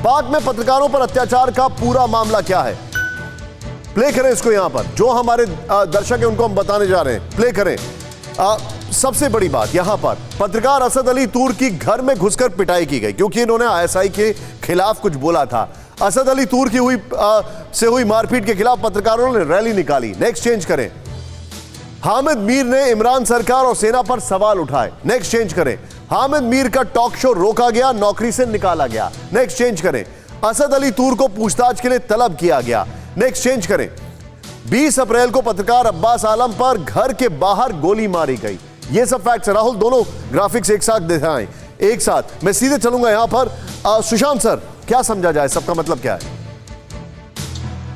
पाक में पत्रकारों पर अत्याचार का पूरा मामला क्या है? प्ले करें इसको यहां पर, जो हमारे दर्शक हैं उनको हम बताने जा रहे हैं, प्ले करें। सबसे बड़ी बात यहां पर पत्रकार असद अली तूर की घर में घुसकर पिटाई की गई क्योंकि इन्होंने आईएसआई के खिलाफ कुछ बोला था। असद अली तूर की हुई मारपीट के खिलाफ पत्रकारों ने रैली निकाली। नेक्स्ट चेंज करें। हामिद मीर ने इमरान सरकार और सेना पर सवाल उठाए। नेक्स्ट चेंज करें। हामिद मीर का टॉक शो रोका गया, नौकरी से निकाला गया। नेक्स्ट चेंज करें। असद अली तूर को पूछताछ के लिए तलब किया गया। नेक्स्ट चेंज करें। 20 अप्रैल को पत्रकार अब्बास आलम पर घर के बाहर गोली मारी गई। ये सब फैक्ट्स। राहुल, दोनों ग्राफिक्स एक साथ दिखाएं, एक साथ। मैं सीधे चलूंगा यहां पर। सुशांत सर, क्या समझा जाए, सबका मतलब क्या है?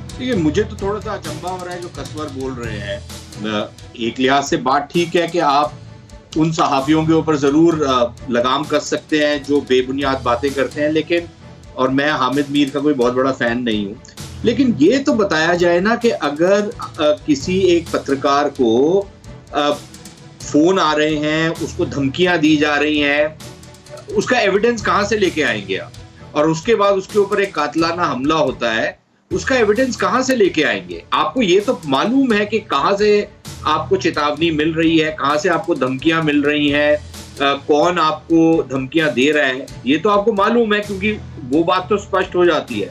देखिए, मुझे तो थोड़ा सा अचंभा हो रहा है जो कसवर बोल रहे हैं। एक लिहाज से बात ठीक है कि आप उन सहाफियों के ऊपर जरूर लगाम कस सकते हैं जो बेबुनियाद बातें करते हैं, लेकिन और मैं हामिद मीर का कोई बहुत बड़ा फैन नहीं हूं, लेकिन ये तो बताया जाए ना कि अगर किसी एक पत्रकार को फोन आ रहे हैं, उसको धमकियां दी जा रही हैं, उसका एविडेंस कहां से लेके आएंगे आप? और उसके बाद उसके ऊपर एक कातलाना हमला होता है, उसका एविडेंस कहां से लेके आएंगे? आपको ये तो मालूम है कि कहां से आपको चेतावनी मिल रही है, कहां से आपको धमकियां मिल रही हैं, कौन आपको धमकियां दे रहा है, ये तो आपको मालूम है, क्योंकि वो बात तो स्पष्ट हो जाती है।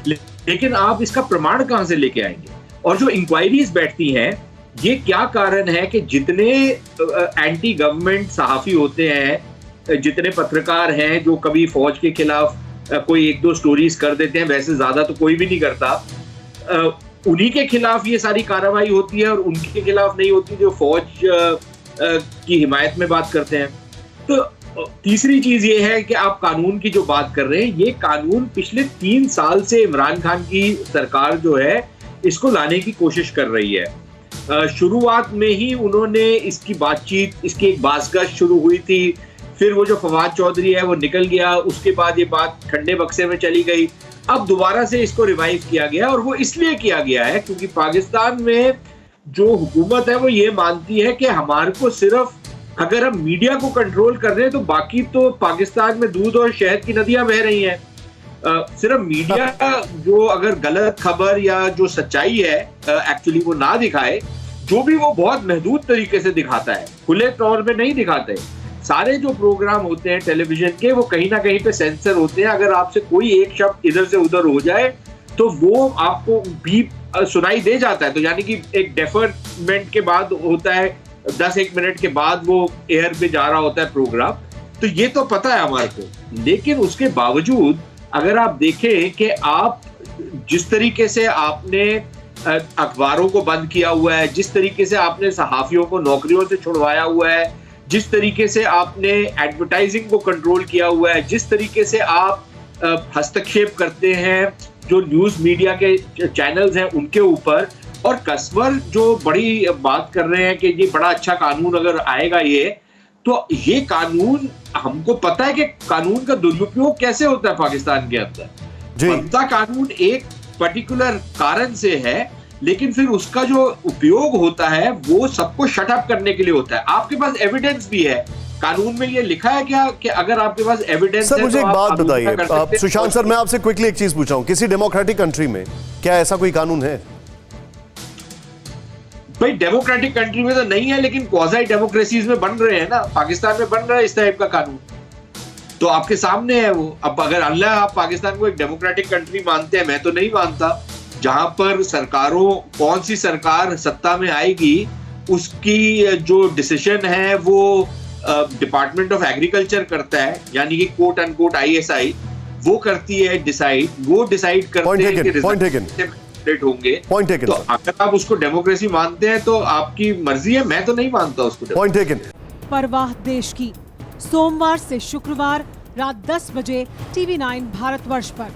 लेकिन आप इसका प्रमाण कहां से लेके आएंगे? और जो इंक्वायरीज बैठती हैं, ये क्या कारण है कि जितने एंटी गवर्नमेंट सहाफी होते हैं, जितने पत्रकार हैं जो कभी फौज के खिलाफ कोई एक दो स्टोरीज कर देते हैं, वैसे ज्यादा तो कोई भी नहीं करता, उन्हीं के खिलाफ ये सारी कार्रवाई होती है और उनके खिलाफ नहीं होती जो फौज की हिमायत में बात करते हैं। तो तीसरी चीज ये है कि आप कानून की जो बात कर रहे हैं, ये कानून पिछले 3 साल से इमरान खान की सरकार जो है इसको लाने की कोशिश कर रही है। शुरुआत में ही उन्होंने इसकी बातचीत, इसकी एक बाज़गश्त शुरू हुई थी, फिर वो जो फवाद चौधरी है वो निकल गया, उसके बाद ये बात ठंडे बक्से में चली गई। अब दोबारा से इसको रिवाइव किया गया और वो इसलिए किया गया है क्योंकि पाकिस्तान में जो हुकूमत है वो ये मानती है कि हमारे को सिर्फ अगर हम मीडिया को कंट्रोल कर रहे हैं तो बाकी तो पाकिस्तान में दूध और शहद की नदियां बह रही हैं। सिर्फ मीडिया जो अगर गलत खबर या जो सच्चाई है एक्चुअली वो ना दिखाए, जो भी वो बहुत महदूद तरीके से दिखाता है, खुले तौर पे नहीं दिखाते। सारे जो प्रोग्राम होते हैं टेलीविजन के वो कहीं ना कहीं पे सेंसर होते हैं। अगर आपसे कोई एक शब्द इधर से उधर हो जाए तो वो आपको भी सुनाई दे जाता है। तो यानी कि एक डेफरमेंट के बाद होता है, 10-1 मिनट के बाद वो एयर पे जा रहा होता है प्रोग्राम। तो ये तो पता है हमारे को, लेकिन उसके बावजूद अगर आप देखें कि आप जिस तरीके से आपने अखबारों को बंद किया हुआ है, जिस तरीके से आपने सहाफियों को नौकरियों से छुड़वाया हुआ है, जिस तरीके से आपने एडवर्टाइजिंग को कंट्रोल किया हुआ है, जिस तरीके से आप हस्तक्षेप करते हैं जो न्यूज मीडिया के चैनल्स हैं उनके ऊपर, और कसवर जो बड़ी बात कर रहे हैं कि ये बड़ा अच्छा कानून अगर आएगा ये कानून, हमको पता है कि कानून का दुरुपयोग कैसे होता है पाकिस्तान के अंदर। बनता कानून एक पर्टिकुलर कारण से है, लेकिन फिर उसका जो उपयोग होता है वो सबको शट अप करने के लिए होता है। आपके पास एविडेंस भी है, कानून में ये लिखा है क्या कि अगर आपके पास एविडेंस सर, मुझे एक बात बताइए सुशांत सर, मैं आपसे क्विकली एक चीज पूछा हूं, किसी डेमोक्रेटिक कंट्री में क्या ऐसा कोई कानून है? भाई डेमोक्रेटिक कंट्री में तो नहीं है, लेकिन क्वाज़ी डेमोक्रेसीज में बन रहे हैं ना। पाकिस्तान में बन रहा है इस टाइप का कानून, तो आपके सामने है वो। अब अगर अल्लाह आप पाकिस्तान को एक डेमोक्रेटिक कंट्री मानते हैं, मैं तो नहीं मानता, जहां पर सरकारों, कौन सी सरकार सत्ता में आएगी उसकी जो डिसीजन है वो डिपार्टमेंट ऑफ एग्रीकल्चर करता है, यानी कि कोट अनकोट ISI वो करती है डिसाइड, वो डिसाइड करते हैं कि रिजल्ट होंगे। तो अगर आप उसको डेमोक्रेसी मानते हैं तो आपकी मर्जी है, मैं तो नहीं मानता उसको। Point taken. परवाह देश की, सोमवार से शुक्रवार रात 10 बजे TV9 भारतवर्ष पर।